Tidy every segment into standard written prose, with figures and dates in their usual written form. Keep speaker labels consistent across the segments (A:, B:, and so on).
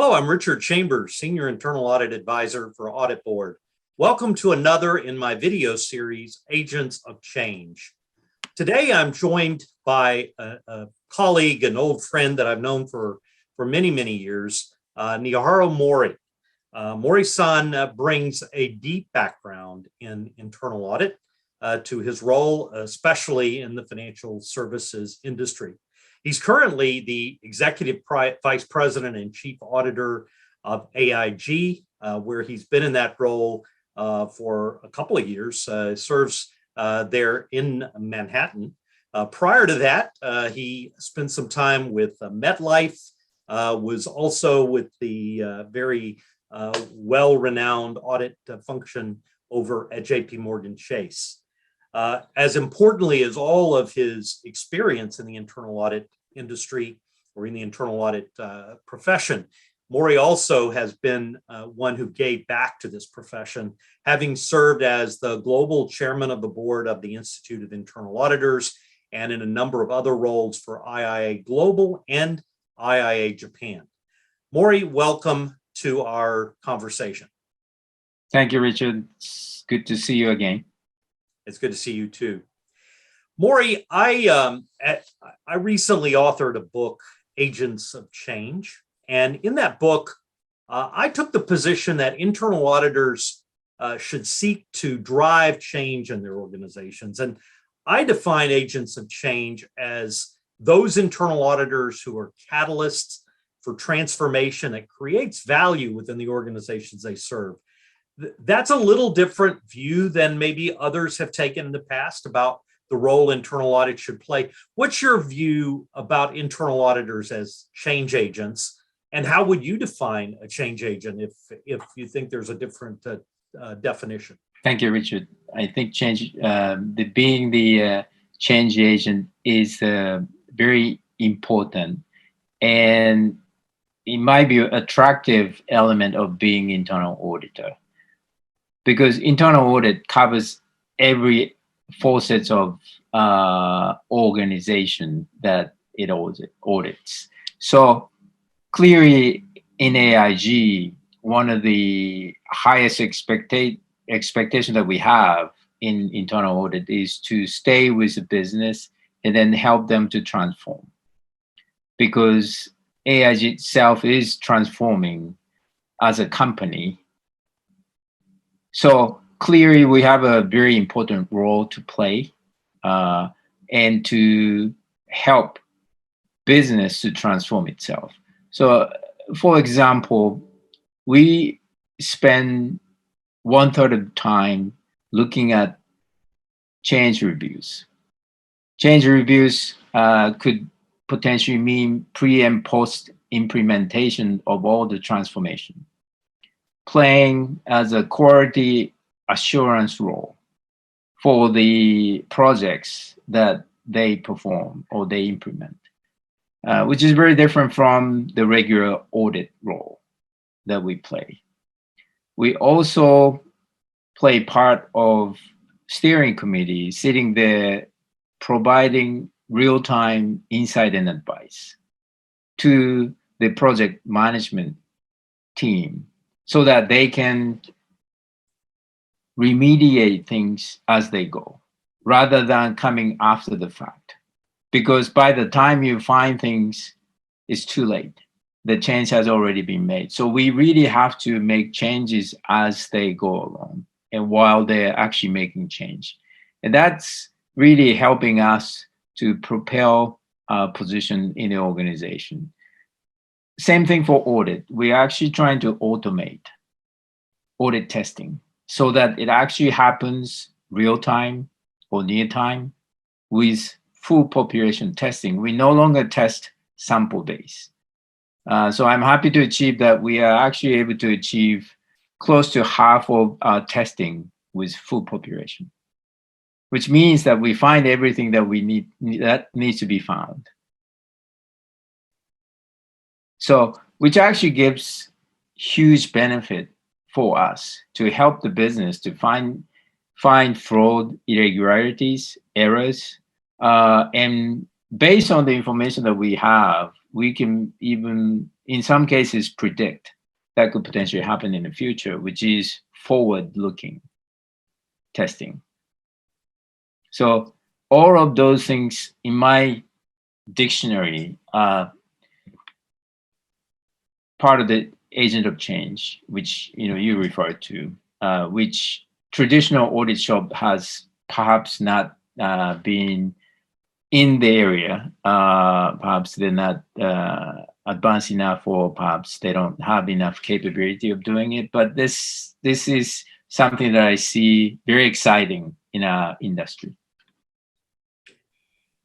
A: Hello, I'm Richard Chambers, Senior Internal Audit Advisor for Audit Board. Welcome to another in my video series, Agents of Change. Today, I'm joined by a colleague, an old friend that I've known for many, many years, Naohiro Mouri. Mouri-san brings a deep background in internal audit to his role, especially in the financial services industry. He's currently the Executive Vice President and Chief Auditor of AIG, where he's been in that role for a couple of years, serves there in Manhattan. Prior to that, he spent some time with MetLife, was also with the very well-renowned audit function over at JP Chase. As importantly as all of his experience in the internal audit industry or in the internal audit profession, Mouri also has been one who gave back to this profession, having served as the global chairman of the board of the Institute of Internal Auditors and in a number of other roles for IIA Global and IIA Japan. Mouri, welcome to our conversation.
B: Thank you, Richard. It's good to see you again.
A: It's good to see you too. Mouri, I recently authored a book, Agents of Change. And in that book, I took the position that internal auditors should seek to drive change in their organizations. And I define agents of change as those internal auditors who are catalysts for transformation that creates value within the organizations they serve. That's a little different view than maybe others have taken in the past about the role internal audit should play. What's your view about internal auditors as change agents, and how would you define a change agent if you think there's a different definition?
B: Thank you, Richard. I think being the change agent is very important, and it might be an attractive element of being internal auditor, because internal audit covers every facets of organization that it audits. So clearly in AIG, one of the highest expectations that we have in internal audit is to stay with the business and then help them to transform, because AIG itself is transforming as a company. So clearly we have a very important role to play and to help business to transform itself. So for example, we spend 1/3 of the time looking at change reviews. Change reviews could potentially mean pre and post implementation of all the transformation, playing as a quality assurance role for the projects that they perform or they implement, which is very different from the regular audit role that we play. We also play part of steering committee, sitting there providing real-time insight and advice to the project management team so that they can remediate things as they go, rather than coming after the fact. Because by the time you find things, it's too late. The change has already been made. So we really have to make changes as they go along and while they're actually making change. And that's really helping us to propel our position in the organization. Same thing for audit. We're actually trying to automate audit testing so that it actually happens real time or near time with full population testing. We no longer test sample days. So I'm happy to achieve that we are actually able to achieve close to half of our testing with full population, which means that we find everything that we need that needs to be found. So, which actually gives huge benefit for us to help the business to find fraud, irregularities, errors, and based on the information that we have, we can even in some cases predict that could potentially happen in the future, which is forward-looking testing. So all of those things in my dictionary are part of the agent of change, which you referred to, which traditional audit shop has perhaps not been in the area. Perhaps they're not advanced enough, or perhaps they don't have enough capability of doing it. But this is something that I see very exciting in our industry.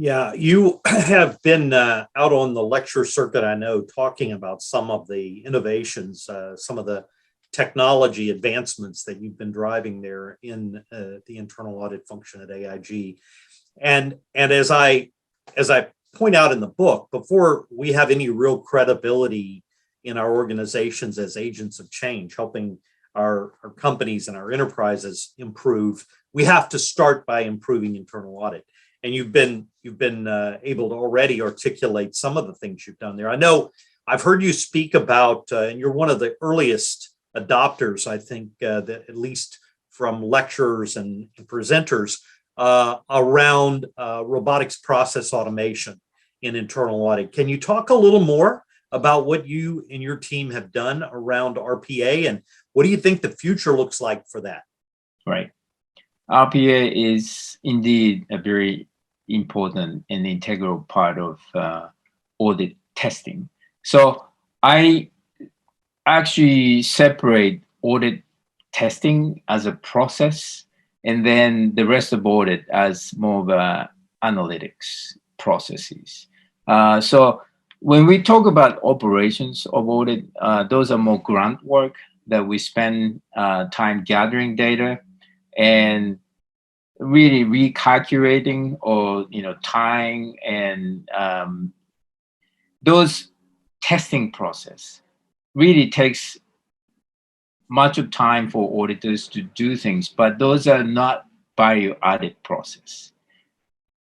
A: Yeah, you have been out on the lecture circuit, I know, talking about some of the innovations, some of the technology advancements that you've been driving there in the internal audit function at AIG. And as I point out in the book, before we have any real credibility in our organizations as agents of change, helping our companies and our enterprises improve, we have to start by improving internal audit. And you've been able to already articulate some of the things you've done there. I know I've heard you speak about, and you're one of the earliest adopters, I think, that at least from lecturers and presenters around robotics process automation in internal audit. Can you talk a little more about what you and your team have done around RPA, and what do you think the future looks like for that?
B: Right. RPA is indeed a very important and integral part of audit testing. So I actually separate audit testing as a process, and then the rest of audit as more of a analytics processes. So when we talk about operations of audit, those are more grunt work that we spend time gathering data and really recalculating, or tying, and those testing process really takes much of time for auditors to do things, but those are not value-added process.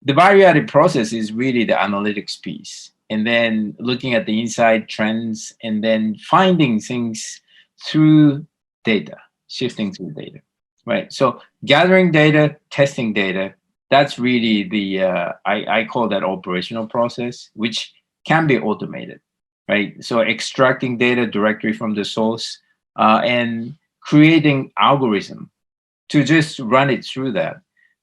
B: The value-added process is really the analytics piece, and then looking at the inside trends, and then finding things through data, shifting through data, right? So gathering data, testing data, that's really the, I call that operational process, which can be automated, right? So extracting data directly from the source and creating algorithm to just run it through that.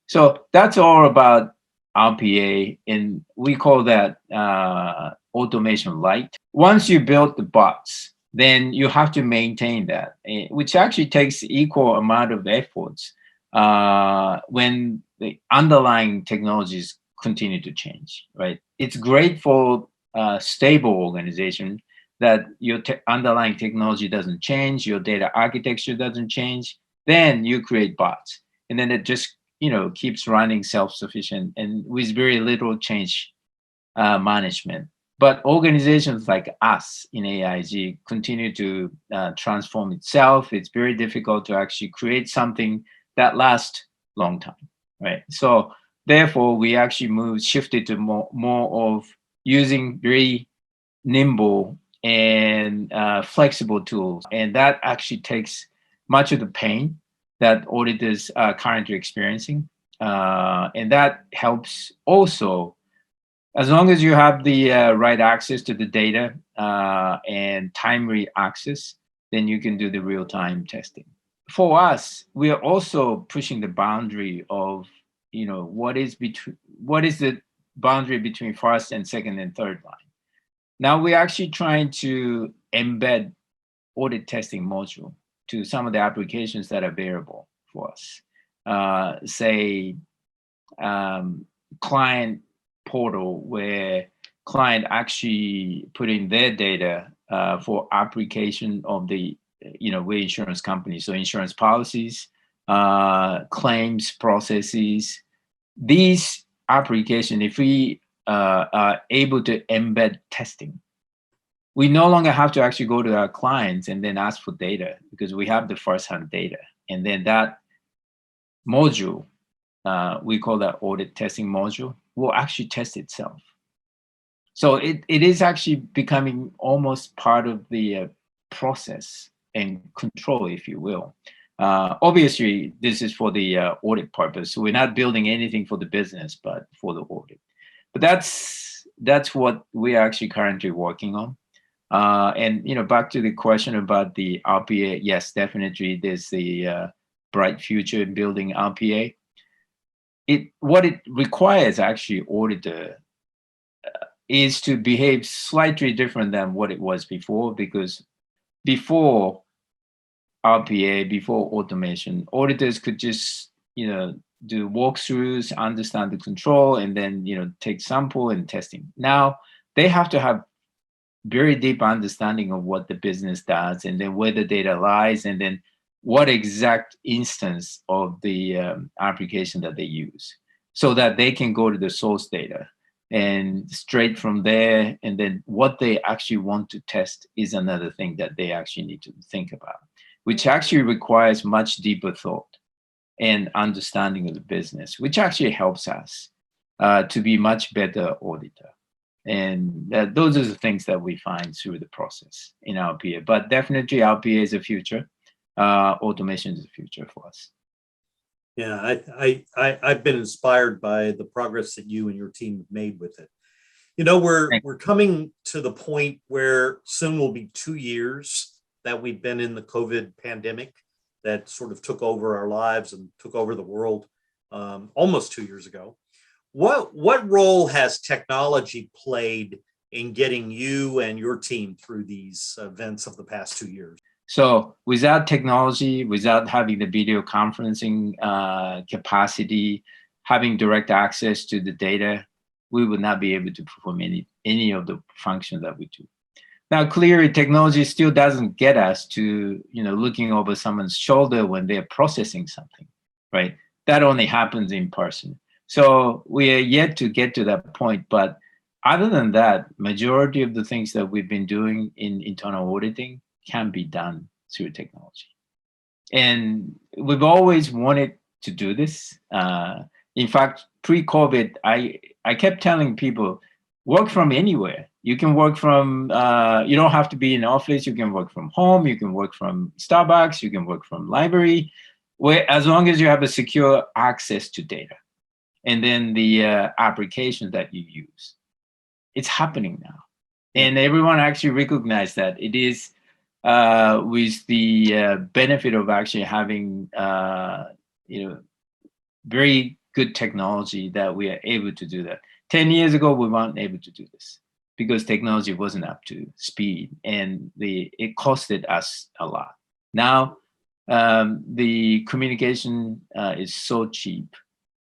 B: So that's all about RPA, and we call that automation light. Once you build the bots, then you have to maintain that, which actually takes equal amount of efforts when the underlying technologies continue to change, right? It's great for a stable organization that your underlying technology doesn't change, your data architecture doesn't change, then you create bots. And then it just keeps running self-sufficient and with very little change management. But organizations like us in AIG continue to transform itself. It's very difficult to actually create something that lasts a long time, right? So therefore, we actually shifted to more of using very nimble and flexible tools. And that actually takes much of the pain that auditors are currently experiencing. And that helps also, as long as you have the right access to the data and timely access, then you can do the real-time testing. For us, we are also pushing the boundary of, what is the boundary between first and second and third line. Now we're actually trying to embed audit testing module to some of the applications that are available for us. Say, client portal, where client actually put in their data for application of the, reinsurance companies, so insurance policies, claims processes. These applications, if we are able to embed testing, we no longer have to actually go to our clients and then ask for data, because we have the first-hand data. And then that module, we call that audit testing module, will actually test itself. So it is actually becoming almost part of the process and control, if you will. Obviously, this is for the audit purpose. So we're not building anything for the business, but for the audit. But that's what we're actually currently working on. And back to the question about the RPA, yes, definitely, there's the bright future in building RPA. What it requires actually auditor is to behave slightly different than what it was before, because before RPA, before automation, auditors could just do walkthroughs, understand the control, and then take sample and testing. Now they have to have very deep understanding of what the business does, and then where the data lies, and then what exact instance of the application that they use, so that they can go to the source data and straight from there. And then what they actually want to test is another thing that they actually need to think about, which actually requires much deeper thought and understanding of the business, which actually helps us to be much better auditor. And those are the things that we find through the process in RPA. But definitely RPA is the future. Automation is the future for us.
A: Yeah, I've been inspired by the progress that you and your team have made with it. We're coming to the point where soon will be 2 years that we've been in the COVID pandemic that sort of took over our lives and took over the world almost 2 years ago. What role has technology played in getting you and your team through these events of the past 2 years?
B: So without technology, without having the video conferencing capacity, having direct access to the data, we would not be able to perform any of the functions that we do. Now, clearly, technology still doesn't get us to looking over someone's shoulder when they're processing something, right? That only happens in person. So we are yet to get to that point. But other than that, majority of the things that we've been doing in internal auditing can be done through technology. And we've always wanted to do this. In fact, pre-COVID, I kept telling people, work from anywhere. You can work from, you don't have to be in office. You can work from home. You can work from Starbucks. You can work from library, as long as you have a secure access to data. And then the application that you use. It's happening now. And everyone actually recognized that it is with the benefit of actually having very good technology that we are able to do that. 10 years ago, we weren't able to do this because technology wasn't up to speed, and it costed us a lot. Now, the communication is so cheap,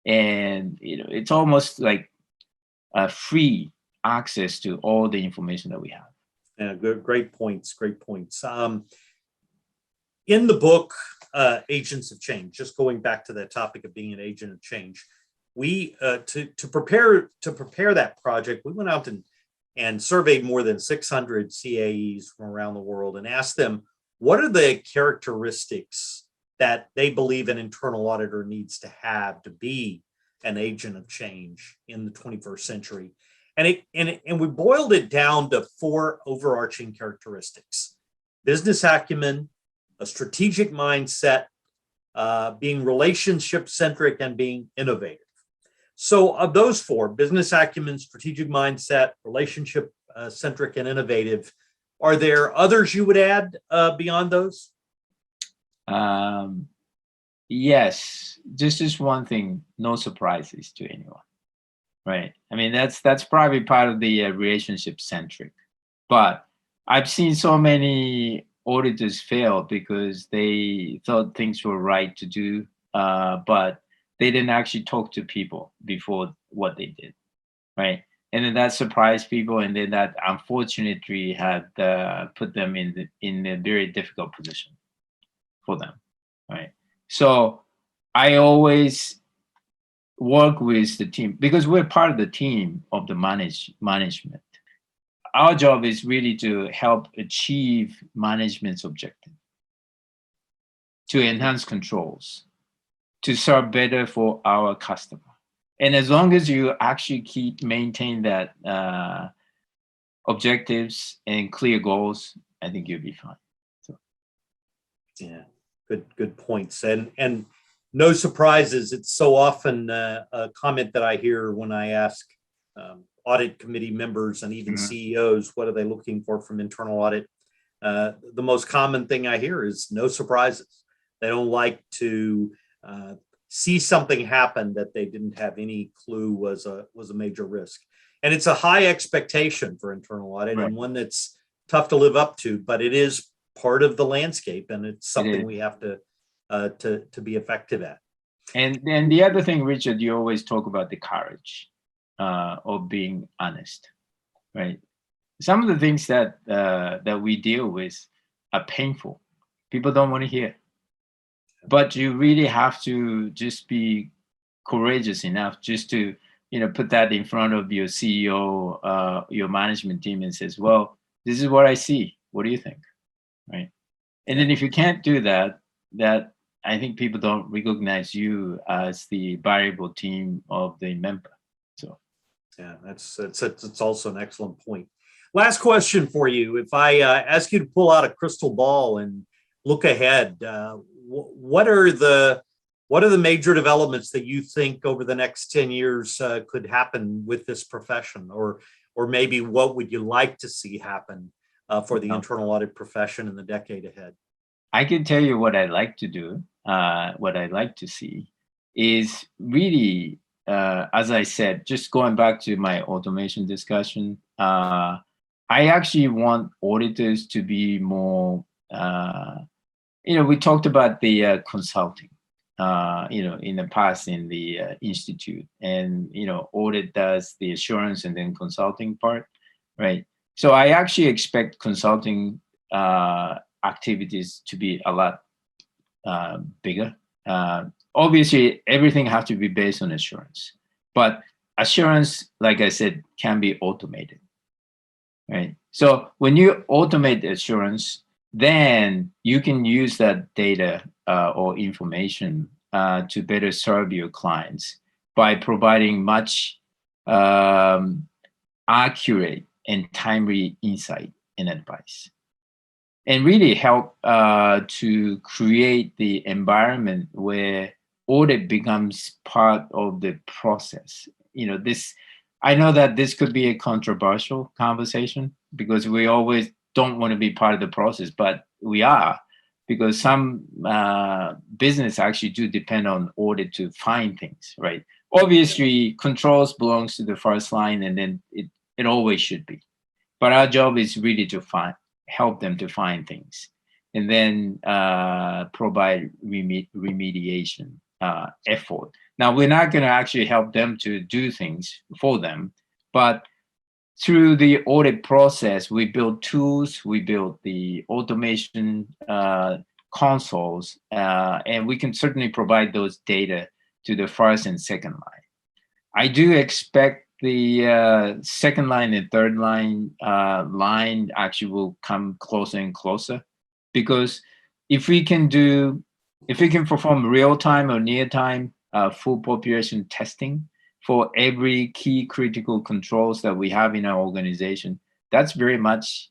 B: and it's almost like free access to all the information that we have.
A: Yeah, good, great points. Great points. In the book, Agents of Change, just going back to that topic of being an agent of change, we to prepare that project, we went out and surveyed more than 600 CAEs from around the world and asked them, what are the characteristics that they believe an internal auditor needs to have to be an agent of change in the 21st century? And we boiled it down to 4 overarching characteristics: business acumen, a strategic mindset, being relationship-centric, and being innovative. So of those 4, business acumen, strategic mindset, relationship-centric, and innovative, are there others you would add beyond those?
B: Yes, this is one thing, no surprises to anyone. Right. I mean, that's probably part of the relationship-centric. But I've seen so many auditors fail because they thought things were right to do, but they didn't actually talk to people before what they did. Right. And then that surprised people, and then that unfortunately had put them in a very difficult position for them. Right. So I always work with the team because we're part of the team of the management. Our job is really to help achieve management's objective, to enhance controls, to serve better for our customer. And as long as you actually maintain that objectives and clear goals, I think you'll be fine. So.
A: Yeah, good points. And no surprises. It's so often a comment that I hear when I ask audit committee members and even CEOs, what are they looking for from internal audit? The most common thing I hear is no surprises. They don't like to see something happen that they didn't have any clue was a major risk. And it's a high expectation for internal audit, and one that's tough to live up to, but it is part of the landscape, and it's something we have to be effective at.
B: And then the other thing, Richard, you always talk about the courage of being honest, right? Some of the things that we deal with are painful. People don't want to hear, but you really have to just be courageous enough just to put that in front of your CEO, your management team, and says, well, this is what I see. What do you think? Right. And then if you can't do that, I think people don't recognize you as the variable team of the member. So
A: yeah, it's also an excellent point. Last question for you. If I ask you to pull out a crystal ball and look ahead, what are the major developments that you think over the next 10 years could happen with this profession, or maybe what would you like to see happen for the internal audit profession in the decade ahead?
B: I can tell you what I'd like to do. What I'd like to see is really, as I said, just going back to my automation discussion, I actually want auditors to be more, we talked about the consulting, in the past in the institute, and, audit does the assurance and then consulting part, right? So I actually expect consulting activities to be a lot bigger. Obviously, everything has to be based on assurance, but assurance, like I said, can be automated, right? So when you automate assurance, then you can use that data or information to better serve your clients by providing much accurate and timely insight and advice, and really help to create the environment where audit becomes part of the process. I know that this could be a controversial conversation because we always don't want to be part of the process, but we are, because some business actually do depend on audit to find things, right? Obviously, controls belongs to the first line, and then it always should be. But our job is really to help them to find things, and then provide remediation effort. Now, we're not going to actually help them to do things for them, but through the audit process, we build tools, we build the automation consoles, and we can certainly provide those data to the first and second line. I do expect the second line and third line actually will come closer and closer, because if we can perform real-time or near-time full population testing for every key critical controls that we have in our organization, that's very much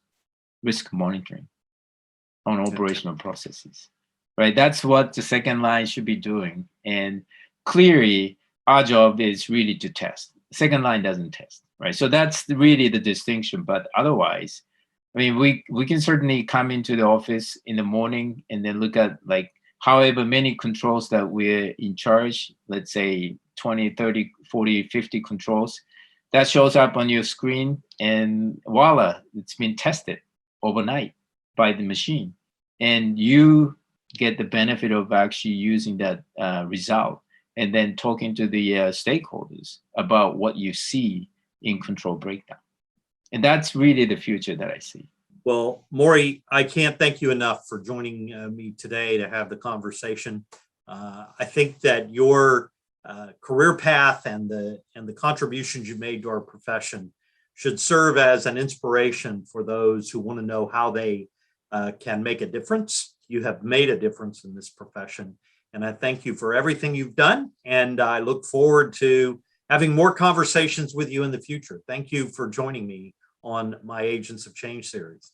B: risk monitoring on operational processes, right? That's what the second line should be doing. And clearly, our job is really to test. Second line doesn't test, right? So that's really the distinction. But otherwise, I mean, we can certainly come into the office in the morning and then look at like however many controls that we're in charge, let's say 20, 30, 40, 50 controls, that shows up on your screen, and voila, it's been tested overnight by the machine. And you get the benefit of actually using that result and then talking to the stakeholders about what you see in control breakdown. And that's really the future that I see.
A: Well, Mouri, I can't thank you enough for joining me today to have the conversation. I think that your career path and the contributions you made to our profession should serve as an inspiration for those who want to know how they can make a difference. You have made a difference in this profession, and I thank you for everything you've done, and I look forward to having more conversations with you in the future. Thank you for joining me on my Agents of Change series.